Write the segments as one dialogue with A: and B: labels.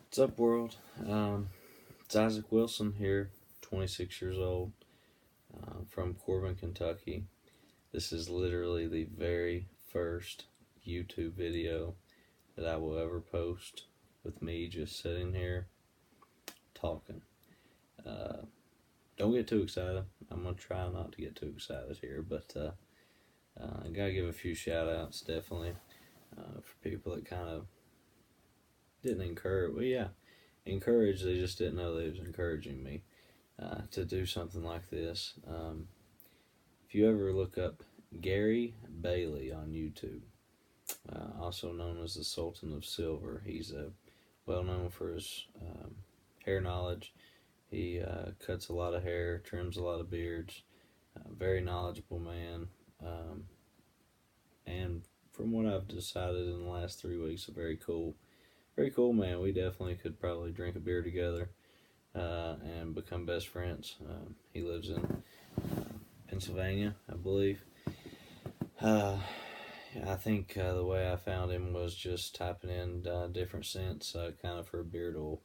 A: What's up, world? It's Isaac Wilson here, 26 years old, from Corbin, Kentucky. This is literally the very first YouTube video that I will ever post with me just sitting here talking. Uh, don't get too excited. I'm going to try not to get too excited here, but I got to give a few shout outs definitely for people that kind of didn't encourage. Well, yeah, encouraged. They just didn't know they was encouraging me to do something like this. If you ever look up Gary Bailey on YouTube, also known as the Sultan of Silver, he's well known for his hair knowledge. He cuts a lot of hair, trims a lot of beards. Very knowledgeable man, and from what I've decided in the last 3 weeks, a very cool man. We definitely could probably drink a beer together and become best friends. He lives in Pennsylvania, I believe. Uh, I think the way I found him was just typing in different scents, kind of for a beard oil.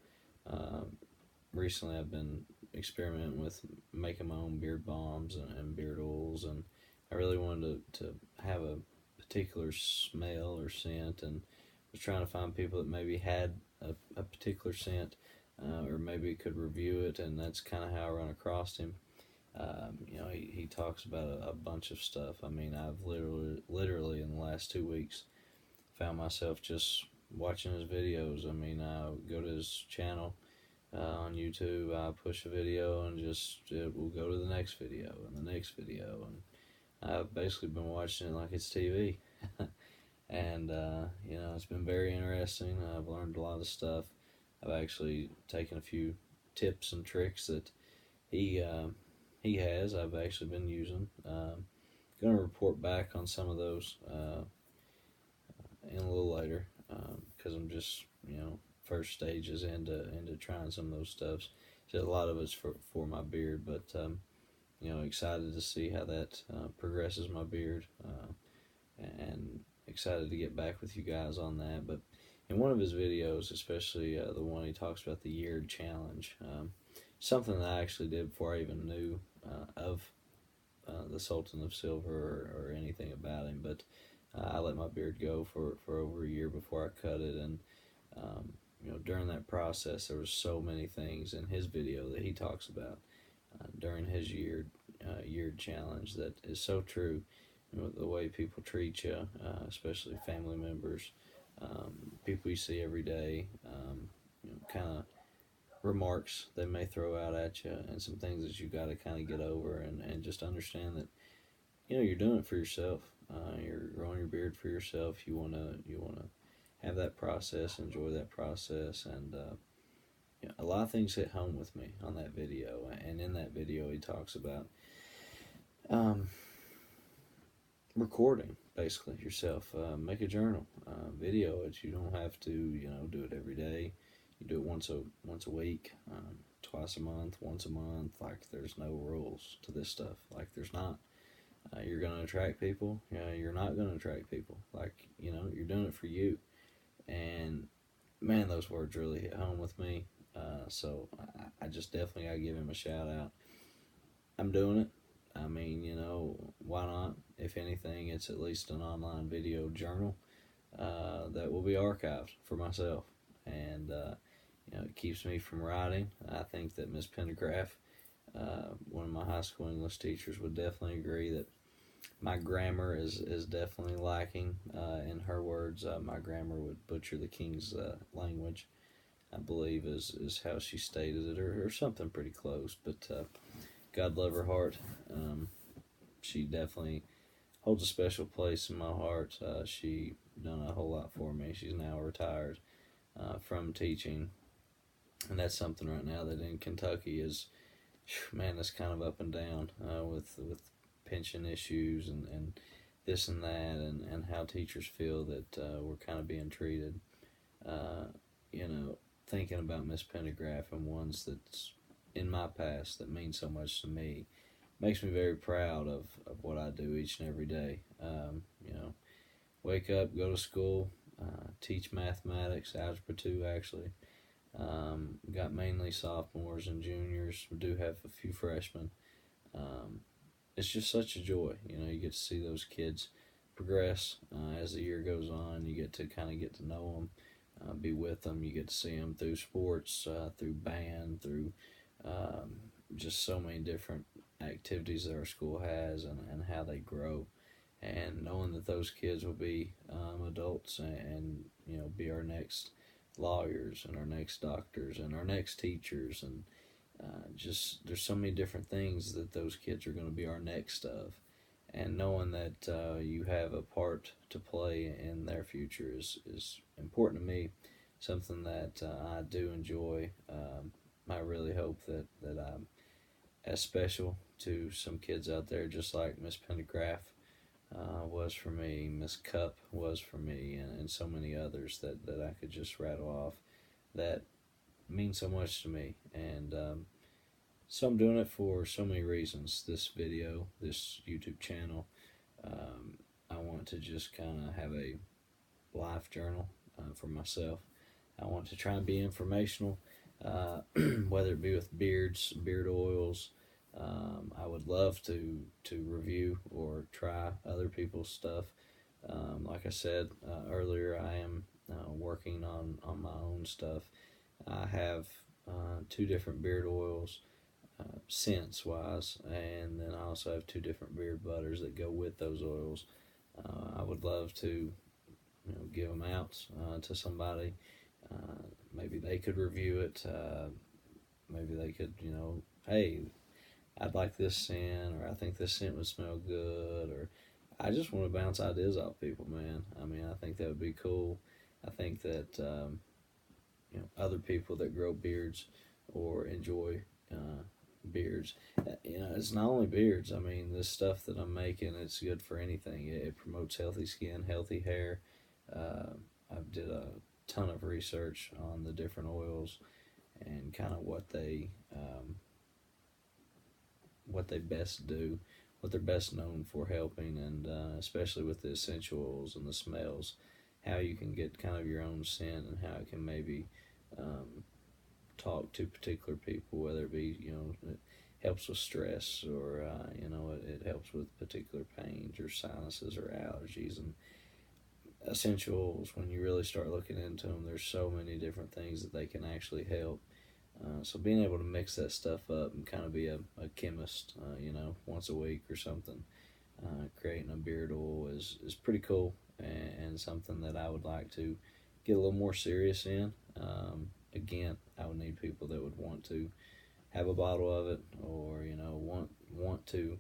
A: Recently, I've been experimenting with making my own beard balms and beard oils, and I really wanted to have a particular smell or scent, and was trying to find people that maybe had a particular scent or maybe could review it, and that's kind of how I run across him. He talks about a bunch of stuff. I mean, I've literally in the last 2 weeks found myself just watching his videos. I mean, I go to his channel on YouTube, I push a video, and we'll go to the next video and the next video, and I've basically been watching it like it's TV. And it's been very interesting. I've learned a lot of stuff. I've actually taken a few tips and tricks that he has. I've actually been using. Going to report back on some of those in a little later because I'm just first stages into trying some of those stuffs. So a lot of it's for my beard, but excited to see how that progresses my beard, and excited to get back with you guys on that. But in one of his videos, especially the one he talks about the year challenge, something that I actually did before I even knew of the Sultan of Silver or anything about him, but I let my beard go for over a year before I cut it, and during that process there was so many things in his video that he talks about during his year challenge that is so true. The way people treat you, especially family members, people you see every day, kind of remarks they may throw out at you, and some things that you got to kind of get over, and just understand that you're doing it for yourself. You're growing your beard for yourself. You wanna have that process, enjoy that process, and a lot of things hit home with me on that video. And in that video, he talks about recording basically yourself. Make a journal, video it. You don't have to do it every day. You do it once a week, twice a month, once a month. Like, there's no rules to this stuff. Like, there's not. You're going to attract people. You're not going to attract people. Like, you're doing it for you. And man, those words really hit home with me. So I just definitely got to give him a shout out. I'm doing it. I mean, why not? If anything, it's at least an online video journal that will be archived for myself. And it keeps me from writing. I think that Miss Pendergraph, one of my high school English teachers, would definitely agree that my grammar is definitely lacking. In her words, my grammar would butcher the king's language, I believe is how she stated it, or something pretty close. But God love her heart. She definitely holds a special place in my heart. She done a whole lot for me. She's now retired from teaching, and that's something right now that in Kentucky is, man, it's kind of up and down with pension issues and this and that, and how teachers feel that we're kind of being treated. Thinking about Miss Pendergraph and ones that's in my past that mean so much to me makes me very proud of what I do each and every day. Wake up, go to school, teach mathematics, algebra 2 actually, Got mainly sophomores and juniors. We do have a few freshmen. Um, it's just such a joy. You get to see those kids progress as the year goes on. You get to kind of get to know them, be with them. You get to see them through sports, through band, through just so many different activities that our school has, and how they grow. And knowing that those kids will be adults, and be our next lawyers and our next doctors and our next teachers, and just there's so many different things that those kids are going to be our next of, and knowing that you have a part to play in their future is important to me, something that I do enjoy. I really hope that I'm as special to some kids out there, just like Miss Pendergraft was for me, Miss Cup was for me, and so many others that I could just rattle off that mean so much to me. And so I'm doing it for so many reasons. This video, this YouTube channel, I want to just kind of have a life journal for myself. I want to try and be informational, whether it be with beards, beard oils. I would love to review or try other people's stuff. Like I said earlier, I am working on my own stuff. I have 2 different beard oils, scents wise, and then I also have 2 different beard butters that go with those oils. I would love to give them out to somebody. Maybe they could review it. Maybe they could, hey, I'd like this scent, or I think this scent would smell good, or I just want to bounce ideas off people, man. I mean, I think that would be cool. I think that other people that grow beards or enjoy beards, it's not only beards. I mean, this stuff that I'm making, it's good for anything. It promotes healthy skin, healthy hair. I did a ton of research on the different oils and kind of what they best do, what they're best known for helping, and especially with the essential oils and the smells, how you can get kind of your own scent, and how it can maybe talk to particular people, whether it be, it helps with stress, or it helps with particular pains or sinuses or allergies. And essential oils, when you really start looking into them, there's so many different things that they can actually help. So being able to mix that stuff up and kind of be a chemist, once a week or something, creating a beard oil is pretty cool, and something that I would like to get a little more serious in. Again, I would need people that would want to have a bottle of it, or want to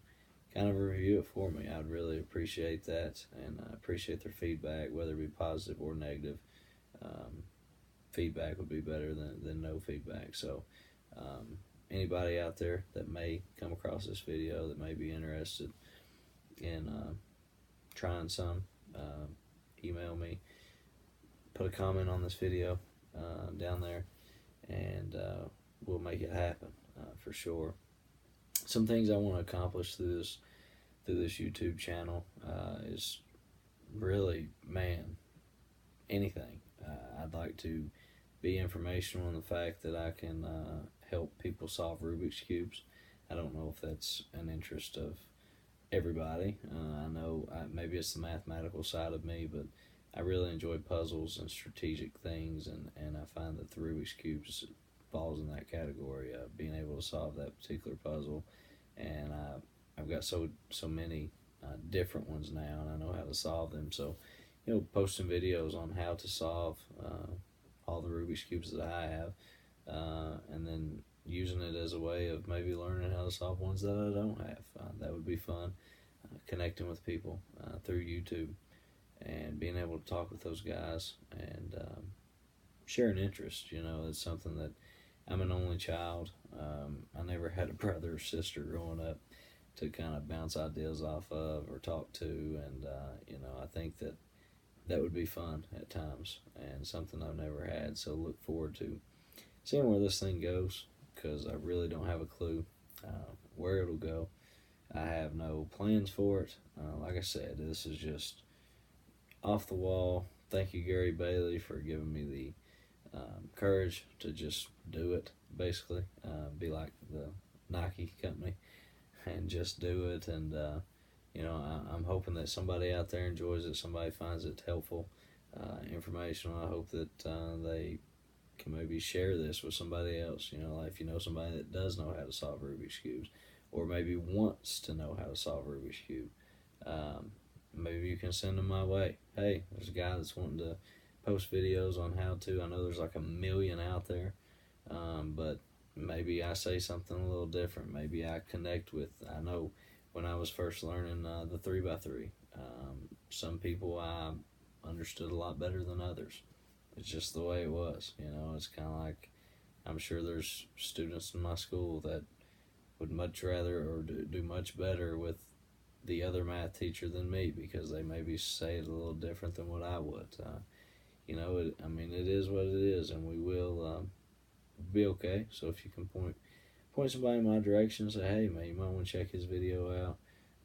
A: kind of review it for me. I'd really appreciate that, and I appreciate their feedback, whether it be positive or negative. Feedback would be better than no feedback. So anybody out there that may come across this video that may be interested in trying some, email me, put a comment on this video down there, and we'll make it happen for sure. Some things I want to accomplish through this YouTube channel is really, man, anything. I'd like to be informational in the fact that I can help people solve Rubik's Cubes. I don't know if that's an interest of everybody. I know maybe it's the mathematical side of me, but I really enjoy puzzles and strategic things, and I find that the Rubik's Cubes falls in that category, being able to solve that particular puzzle. And I've got so many different ones now, and I know how to solve them. So, posting videos on how to solve all the Rubik's Cubes that I have, and then using it as a way of maybe learning how to solve ones that I don't have. That would be fun, connecting with people through YouTube, and being able to talk with those guys, and share an interest. It's something that I'm an only child. I never had a brother or sister growing up to kind of bounce ideas off of or talk to, and I think that would be fun at times, and something I've never had. So look forward to seeing where this thing goes, because I really don't have a clue where it'll go. I have no plans for it. Like I said, this is just off the wall. Thank you, Gary Bailey, for giving me courage to just do it, basically. Be like the Nike company and just do it. And, I'm hoping that somebody out there enjoys it, somebody finds it helpful, informational. I hope that they can maybe share this with somebody else. Like if you know somebody that does know how to solve Rubik's Cubes, or maybe wants to know how to solve Rubik's Cube, maybe you can send them my way. Hey, there's a guy that's wanting to post videos on how to. I know there's like a million out there, but maybe I say something a little different. Maybe I connect with, I know when I was first learning the 3x3, some people I understood a lot better than others. It's just the way it was. It's kind of like, I'm sure there's students in my school that would much rather or do much better with the other math teacher than me, because they maybe say it a little different than what I would. It is what it is, and we will be okay. So if you can point somebody in my direction and say, hey man, you might want to check his video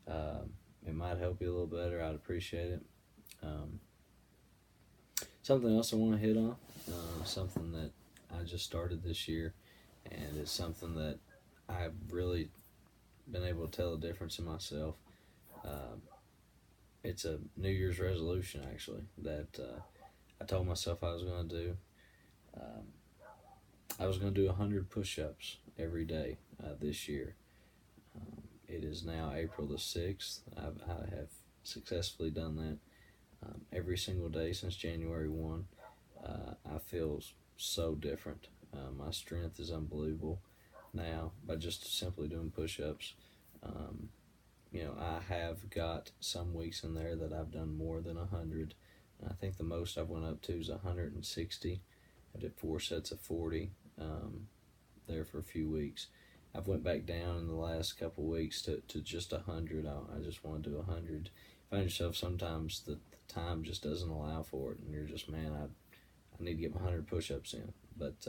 A: out, it might help you a little better, I'd appreciate it. Something else I want to hit on, something that I just started this year, and it's something that I've really been able to tell a difference in myself. It's a New Year's resolution, actually, that I told myself I was going to do. I was going to do 100 push-ups every day this year. It is now April the 6th. I have successfully done that every single day since January 1. I feel so different. My strength is unbelievable now by just simply doing push-ups. I have got some weeks in there that I've done more than 100. I think the most I've went up to is 160. I did 4 sets of 40 there for a few weeks. I've went back down in the last couple weeks to just 100. I just want to do 100. Find yourself sometimes the time just doesn't allow for it, and you're just, man, I need to get my 100 push-ups in. But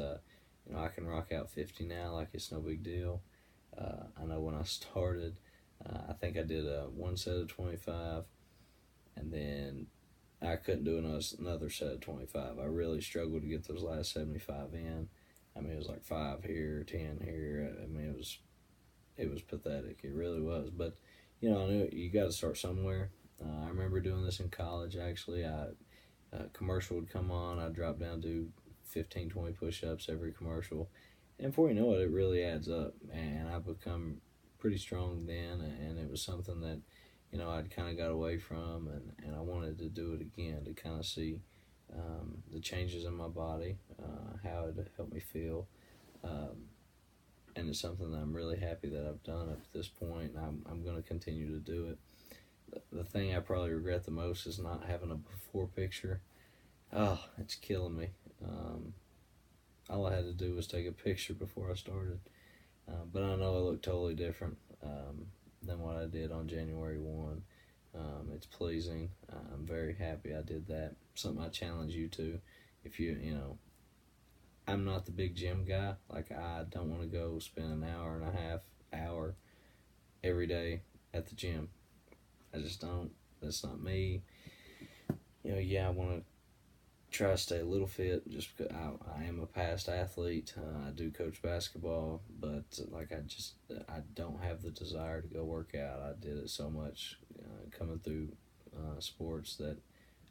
A: I can rock out 50 now like it's no big deal. I know when I started, I think I did one set of 25, and then I couldn't do another set of 25. I really struggled to get those last 75 in. It was like 5 here, 10 here. It was pathetic. It really was. But I knew you got to start somewhere. I remember doing this in college. Actually, a commercial would come on. I'd drop down, do 15, 20 push-ups every commercial, and before you know it, it really adds up. And I've become pretty strong then, and it was something that I'd kind of got away from, and I wanted to do it again to kind of see the changes in my body, how it helped me feel, and it's something that I'm really happy that I've done up to this point, and I'm going to continue to do it. The thing I probably regret the most is not having a before picture. Oh, it's killing me. All I had to do was take a picture before I started, but I know I look totally different than what I did on January 1. It's pleasing. I'm very happy I did that. Something I challenge you to. If I'm not the big gym guy. Like, I don't want to go spend an hour and a half every day at the gym. I just don't. That's not me. I want to try to stay a little fit just because I am a past athlete. I do coach basketball, but I don't have the desire to go work out. I did it so much coming through sports that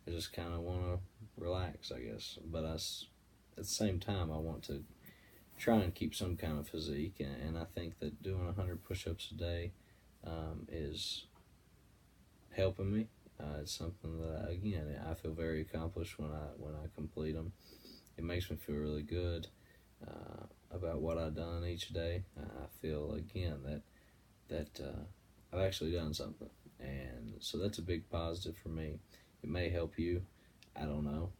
A: I just kind of want to relax, I guess. But at the same time, I want to try and keep some kind of physique, and I think that doing 100 push-ups a day is helping me. It's something that, again, I feel very accomplished when I complete them. It makes me feel really good about what I've done each day. I feel, again, that I've actually done something, and so that's a big positive for me. It may help you, I don't know,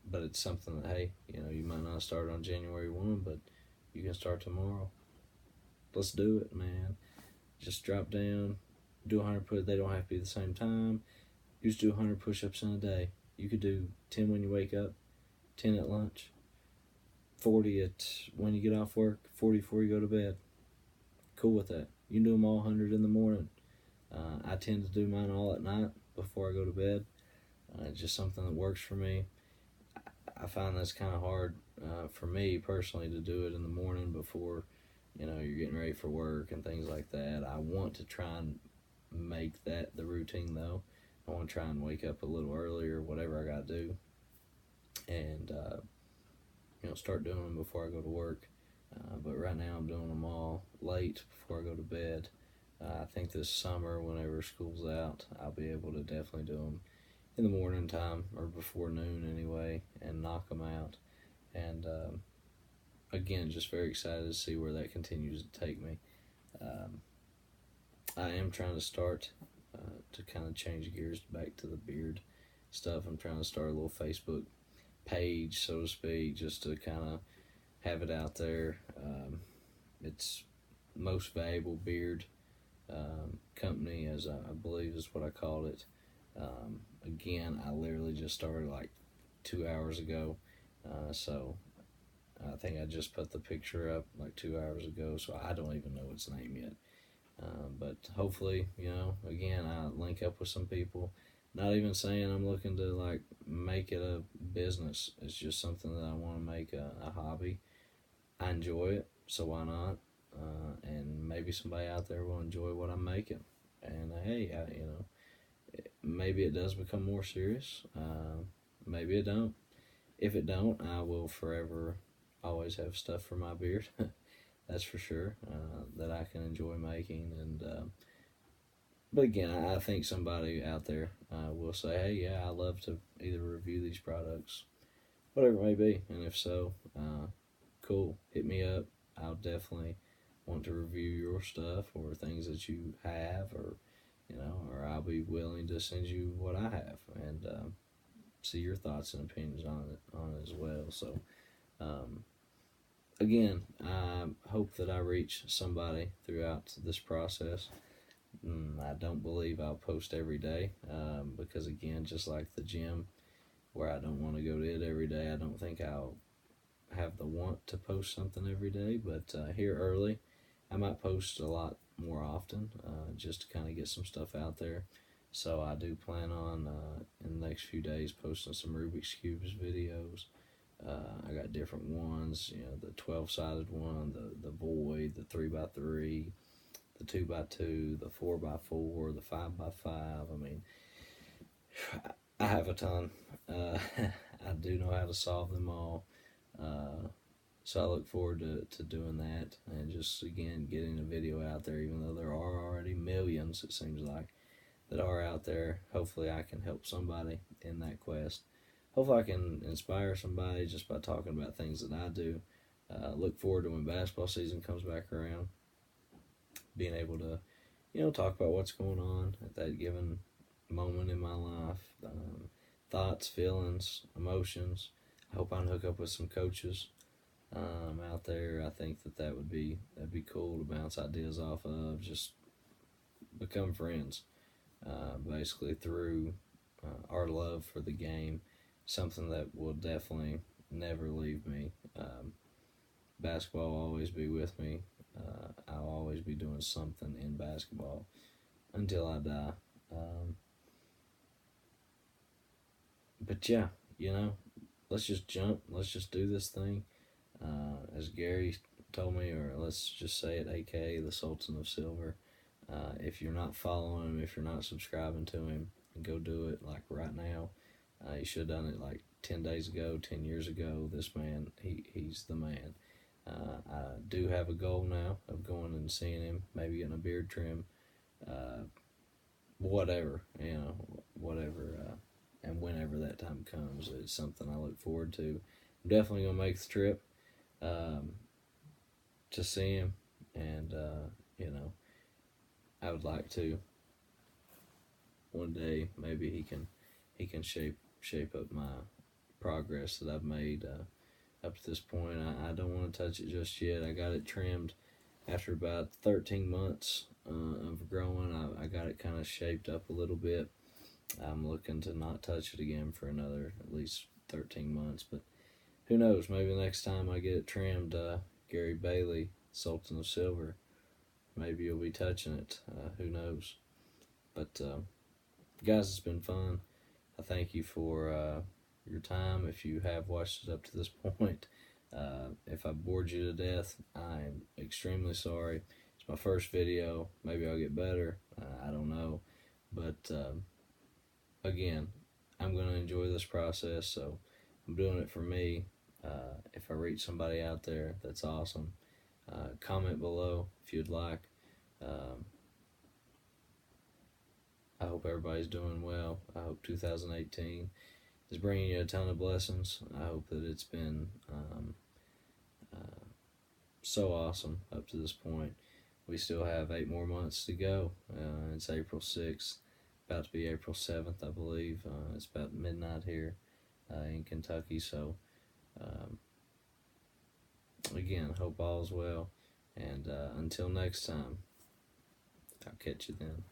A: but it's something that, hey, you might not start on January 1, but you can start tomorrow. Let's do it, man. Just drop down. Do 100 push. They don't have to be the same time. You just do 100 push-ups in a day. You could do 10 when you wake up, 10 at lunch, 40 when you get off work, 40 before you go to bed. Cool with that. You can do them all 100 in the morning. I tend to do mine all at night before I go to bed. It's just something that works for me. I find that's kind of hard for me personally to do it in the morning before, you're getting ready for work and things like that. I want to try and make that the routine though. I want to try and wake up a little earlier, whatever I got to do, and start doing them before I go to work. But right now I'm doing them all late before I go to bed. I think this summer, whenever school's out, I'll be able to definitely do them in the morning time or before noon anyway, and knock them out. And again, just very excited to see where that continues to take me. I am trying to start to kind of change gears back to the beard stuff. I'm trying to start a little Facebook page, so to speak, just to kind of have it out there. It's most valuable beard company, as I believe is what I called it. Again, I literally just started like 2 hours ago, so I think I just put the picture up like 2 hours ago, so I don't even know its name yet. But hopefully, again, I link up with some people. Not even saying I'm looking to like make it a business. It's just something that I want to make a hobby. I enjoy it, so why not? And maybe somebody out there will enjoy what I'm making. And hey, maybe it does become more serious. Maybe it don't. If it don't, I will forever always have stuff for my beard. That's for sure. That I can enjoy making. And but again, I think somebody out there will say, hey, yeah, I love to either review these products, whatever it may be. And if so, cool, hit me up. I'll definitely want to review your stuff or things that you have, or I'll be willing to send you what I have and see your thoughts and opinions on it as well. So again, I hope that I reach somebody throughout this process. I don't believe I'll post every day because, again, just like the gym where I don't want to go to it every day, I don't think I'll have the want to post something every day. But here early, I might post a lot more often just to kind of get some stuff out there. So I do plan on in the next few days posting some Rubik's Cubes videos. I got different ones, the 12-sided one, the void, the 3x3, the 2x2, the 4x4, the 5x5. I mean, I have a ton. I do know how to solve them all. So I look forward to doing that and just, again, getting a video out there, even though there are already millions, it seems like, that are out there. Hopefully I can help somebody in that quest. Hopefully I can inspire somebody just by talking about things that I do. Look forward to when basketball season comes back around, being able to, talk about what's going on at that given moment in my life, thoughts, feelings, emotions. I hope I can hook up with some coaches out there. I think that'd be cool to bounce ideas off of, just become friends, basically through our love for the game, something that will definitely never leave me. Basketball will always be with me. I'll always be doing something in basketball until I die. But yeah, let's just jump. Let's just do this thing. As Gary told me, or let's just say it, aka the Sultan of Silver. If you're not following him, if you're not subscribing to him, go do it like right now. You should have done it like 10 days ago, 10 years ago. This man, he's the man. I do have a goal now of going and seeing him, maybe getting a beard trim, whatever, whatever, and whenever that time comes, it's something I look forward to. I'm definitely going to make the trip to see him, and, I would like to one day, maybe he can shape up my progress that I've made up to this point. I don't want to touch it just yet. I got it trimmed after about 13 months of growing. I got it kind of shaped up a little bit. I'm looking to not touch it again for another at least 13 months, but who knows, maybe next time I get it trimmed, Gary Bailey, Sultan of Silver, maybe you'll be touching it. Who knows? But guys, it's been fun. I thank you for your time if you have watched it up to this point. If I bored you to death, I'm extremely sorry. It's my first video. Maybe I'll get better. I don't know. But again, I'm going to enjoy this process, so I'm doing it for me. If I reach somebody out there, that's awesome. Comment below if you'd like. I hope everybody's doing well. I hope 2018 is bringing you a ton of blessings. I hope that it's been so awesome up to this point. We still have 8 more months to go. It's April 6th, about to be April 7th, I believe. It's about midnight here in Kentucky. So, again, hope all is well. And until next time, I'll catch you then.